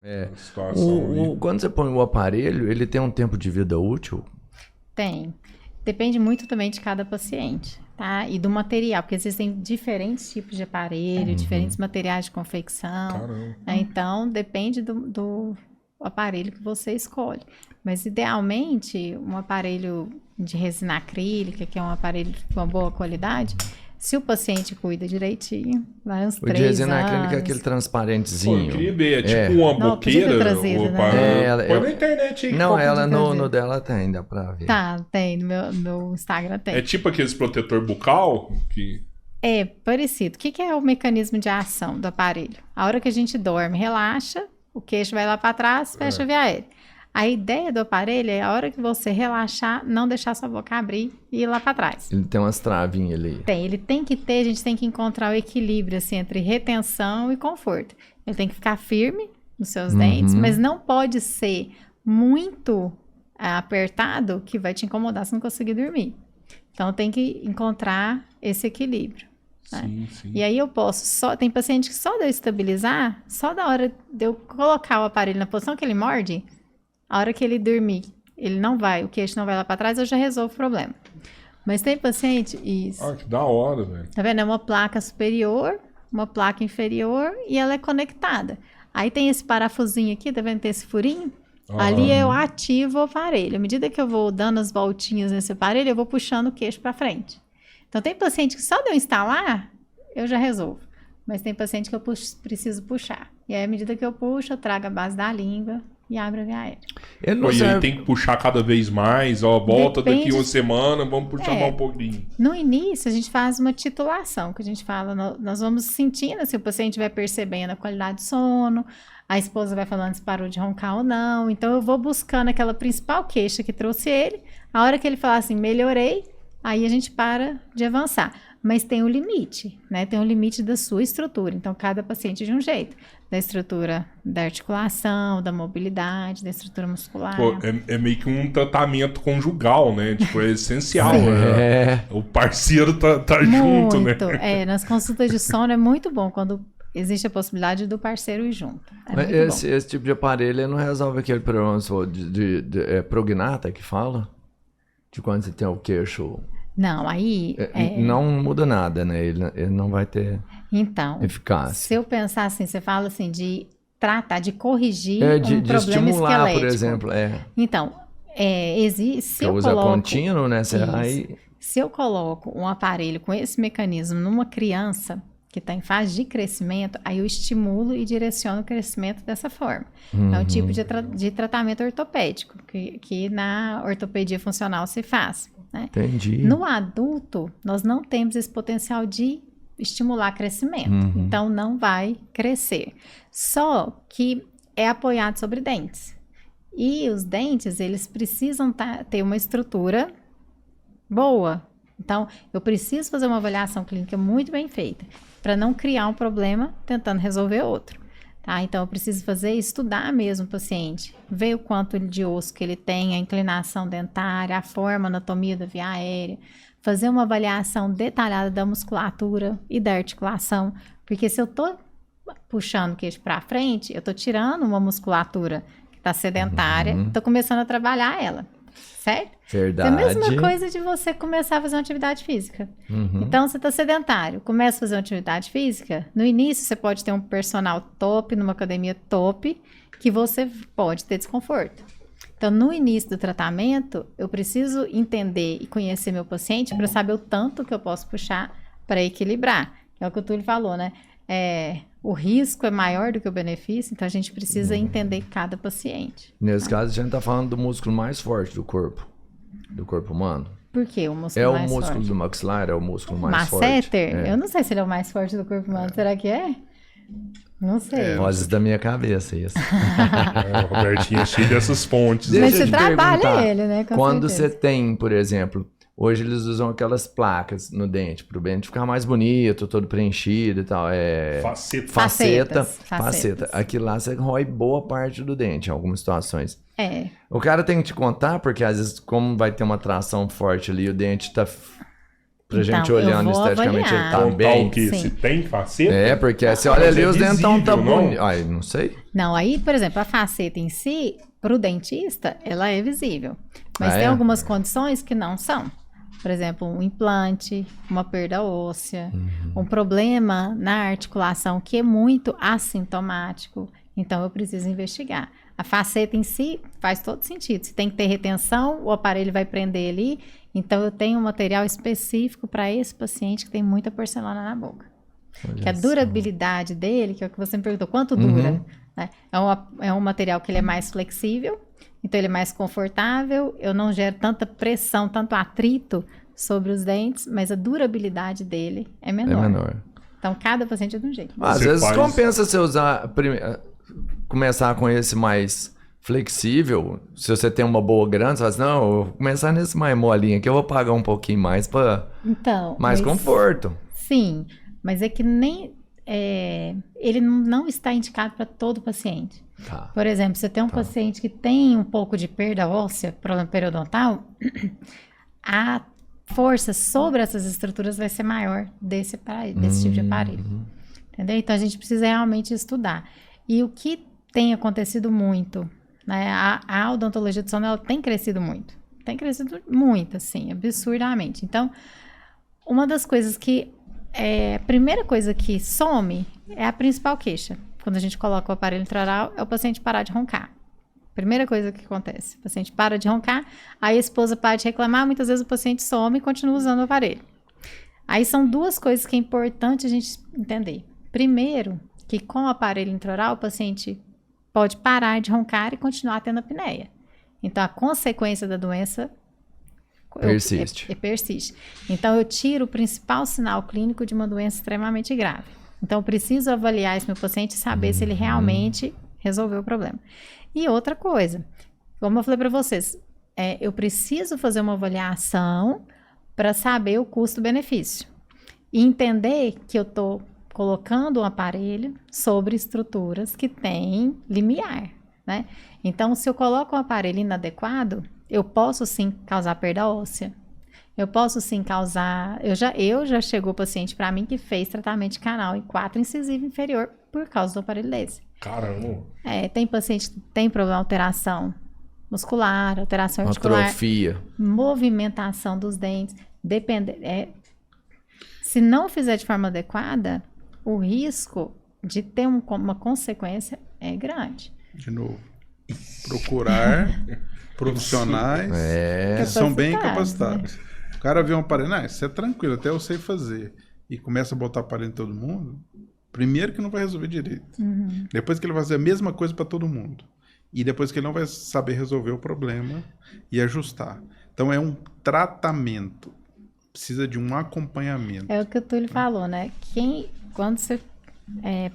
É. Situação Quando você põe o aparelho, ele tem um tempo de vida útil? Tem. Depende muito também de cada paciente, tá? E do material, porque existem diferentes tipos de aparelho, diferentes materiais de confecção. Caramba. Né? Então, depende do aparelho que você escolhe. Mas, idealmente, um aparelho de resina acrílica, que é um aparelho de uma boa qualidade, se o paciente cuida direitinho, vai uns 3 anos. O de resina acrílica é aquele Pô, transparentezinho. eu queria ver, é tipo uma Não, podia ter boqueira. trazido, Ou né? põe na internet aí. Não, ela podia trazer. no dela tem, dá pra ver. Tá, tem. No meu Instagram tem. É tipo aqueles protetor bucal que... É parecido. O que é o mecanismo de ação do aparelho? A hora que a gente dorme, relaxa, o queixo vai lá para trás, fecha a via aérea. A ideia do aparelho é a hora que você relaxar, não deixar sua boca abrir e ir lá para trás. Ele tem umas travinhas ali. Ele tem que ter, a gente tem que encontrar o equilíbrio assim, entre retenção e conforto. Ele tem que ficar firme nos seus dentes, mas não pode ser muito apertado que vai te incomodar se não conseguir dormir. Então tem que encontrar esse equilíbrio. Né? Sim, sim. E aí eu posso, tem paciente que só de eu estabilizar, só da hora de eu colocar o aparelho na posição que ele morde, a hora que ele dormir, o queixo não vai lá para trás, eu já resolvo o problema. Mas tem paciente, isso. Ah, que da hora, velho. Tá vendo? É uma placa superior, uma placa inferior e ela é conectada. Aí tem esse parafusinho aqui, tá vendo? Tem esse furinho. Ali eu ativo o aparelho. À medida que eu vou dando as voltinhas nesse aparelho, eu vou puxando o queixo para frente. Então tem paciente que só de eu instalar, eu já resolvo. Mas tem paciente que eu preciso puxar. E aí, à medida que eu puxo, eu trago a base da língua e abro a via aérea. Ele não E aí serve... tem que puxar cada vez mais, ó, volta Depende... daqui uma semana, vamos puxar mais um pouquinho. No início, a gente faz uma titulação, que a gente fala, nós vamos sentindo se o paciente vai percebendo a qualidade do sono, a esposa vai falando se parou de roncar ou não, então eu vou buscando aquela principal queixa que trouxe ele, a hora que ele falar assim, melhorei, aí a gente para de avançar. Mas tem um limite, né? Tem um limite da sua estrutura. Então, cada paciente de um jeito. Da estrutura da articulação, da mobilidade, da estrutura muscular. Pô, é meio que um tratamento conjugal, né? Tipo, é essencial. O parceiro tá junto, né? Nas consultas de sono é muito bom quando existe a possibilidade do parceiro ir junto. Mas esse tipo de aparelho não resolve aquele problema de prognata que fala? De quando você tem o queixo... Não, aí... Não muda nada, né? Ele não vai ter eficácia. Se eu pensar assim, você fala assim, de tratar, de corrigir de problema estimular, esquelético. por exemplo. Então, existe... Se eu usa coloco, contínuo, né? Se eu coloco um aparelho com esse mecanismo numa criança que está em fase de crescimento, aí eu estimulo e direciono o crescimento dessa forma. É um tipo de tratamento ortopédico, que na ortopedia funcional se faz. Né? Entendi. No adulto, nós não temos esse potencial de estimular crescimento. Então, não vai crescer. Só que é apoiado sobre dentes. E os dentes, eles precisam ter uma estrutura boa. Então, eu preciso fazer uma avaliação clínica muito bem feita para não criar um problema tentando resolver outro. Tá? Então, eu preciso estudar mesmo o paciente, ver o quanto de osso que ele tem, a inclinação dentária, a forma, a anatomia da via aérea, fazer uma avaliação detalhada da musculatura e da articulação, porque se eu estou puxando o queixo para frente, eu estou tirando uma musculatura que está sedentária, estou começando a trabalhar ela, certo? Verdade. É a mesma coisa de você começar a fazer uma atividade física. Então, você está sedentário, começa a fazer uma atividade física, no início você pode ter um personal top, numa academia top, que você pode ter desconforto. Então, no início do tratamento, eu preciso entender e conhecer meu paciente para saber o tanto que eu posso puxar para equilibrar. É o que o Túlio falou, né? O risco é maior do que o benefício, então a gente precisa entender cada paciente. Nesse caso, a gente está falando do músculo mais forte do corpo humano. Por quê? O músculo mais forte? É o músculo do maxilar, é o músculo mais forte. Masseter? Eu não sei se ele é o mais forte do corpo humano. Será que é? Não sei. Vozes da minha cabeça, isso. O Robertinho é cheio dessas fontes. Mas você trabalha ele, né? Quando você tem, por exemplo, hoje eles usam aquelas placas no dente, para o dente ficar mais bonito, todo preenchido e tal. Faceta. Aquilo lá você rói boa parte do dente, em algumas situações. O cara tem que te contar, porque às vezes, como vai ter uma tração forte ali, o dente tá Pra gente olhando esteticamente, ele tá bem. O quê? Se tem faceta? Porque você olha ali, os dentes estão tão bonitos. Ai, não sei. Não, aí, por exemplo, a faceta em si, pro dentista, ela é visível. Mas tem algumas condições que não são. Por exemplo, um implante, uma perda óssea, um problema na articulação que é muito assintomático. Então, eu preciso investigar. A faceta em si faz todo sentido. Se tem que ter retenção, o aparelho vai prender ali. Então, eu tenho um material específico para esse paciente que tem muita porcelana na boca. Que a durabilidade dele, que é o que você me perguntou, quanto dura? Né? É um material que ele é mais flexível, então ele é mais confortável, eu não gero tanta pressão, tanto atrito sobre os dentes, mas a durabilidade dele é menor. Então, cada paciente é de um jeito. Às vezes compensa você usar, começar com esse mais flexível. Se você tem uma boa grande, você fala assim, não, eu vou começar nesse mais molinho aqui, eu vou pagar um pouquinho mais para mais conforto. Sim, mas é que nem ele não está indicado para todo paciente. Por exemplo, você tem um paciente que tem um pouco de perda óssea, problema periodontal, a força sobre essas estruturas vai ser maior desse tipo de aparelho. Entendeu? Então, a gente precisa realmente estudar. E o que tem acontecido muito, né? A odontologia do sono, ela tem crescido muito. Tem crescido muito, assim, absurdamente. Então, uma das coisas que... a primeira coisa que some é a principal queixa. Quando a gente coloca o aparelho intraoral, é o paciente parar de roncar. Primeira coisa que acontece. O paciente para de roncar, aí a esposa para de reclamar, muitas vezes o paciente some e continua usando o aparelho. Aí são duas coisas que é importante a gente entender. Primeiro, que com o aparelho intraoral, o paciente pode parar de roncar e continuar tendo apneia. Então, a consequência da doença persiste. Então, eu tiro o principal sinal clínico de uma doença extremamente grave. Então, eu preciso avaliar esse meu paciente e saber se ele realmente resolveu o problema. E outra coisa, como eu falei para vocês, eu preciso fazer uma avaliação para saber o custo-benefício. E entender que eu estou colocando um aparelho sobre estruturas que têm limiar, né? Então, se eu coloco um aparelho inadequado, eu posso sim causar perda óssea. Eu posso sim causar... Eu já chegou paciente para mim que fez tratamento de canal em 4 incisivo inferior por causa do aparelho desse. Caramba! Tem paciente que tem problema de alteração muscular, alteração articular, atrofia, movimentação dos dentes. Se não fizer de forma adequada, o risco de ter uma consequência é grande. De novo, procurar profissionais que são bem capacitados. Né? O cara vê um aparelho, isso é tranquilo, até eu sei fazer, e começa a botar aparelho em todo mundo, primeiro que não vai resolver direito. Depois que ele vai fazer a mesma coisa para todo mundo. E depois que ele não vai saber resolver o problema e ajustar. Então, é um tratamento. Precisa de um acompanhamento. É o que o Túlio falou, né? Quando você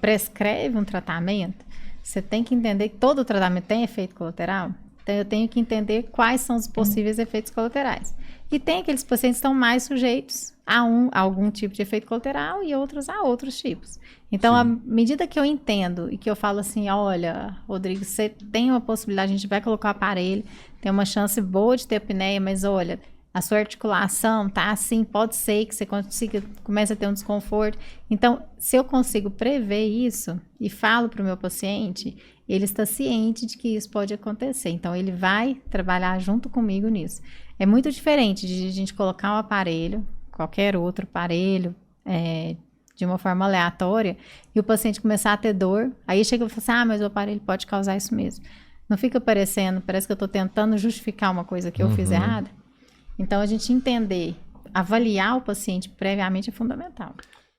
prescreve um tratamento, você tem que entender que todo tratamento tem efeito colateral. Então, eu tenho que entender quais são os possíveis efeitos colaterais. E tem aqueles pacientes que estão mais sujeitos a algum tipo de efeito colateral e outros a outros tipos. Então, à medida que eu entendo e que eu falo assim, olha, Rodrigo, você tem uma possibilidade, a gente vai colocar o aparelho, tem uma chance boa de ter apneia, mas olha, a sua articulação tá assim, pode ser que você comece a ter um desconforto. Então, se eu consigo prever isso e falo para o meu paciente, ele está ciente de que isso pode acontecer. Então, ele vai trabalhar junto comigo nisso. É muito diferente de a gente colocar um aparelho, qualquer outro aparelho, de uma forma aleatória, e o paciente começar a ter dor, aí chega e fala assim, mas o aparelho pode causar isso mesmo. Não fica parece que eu estou tentando justificar uma coisa que eu fiz errada. Então, a gente avaliar o paciente previamente é fundamental.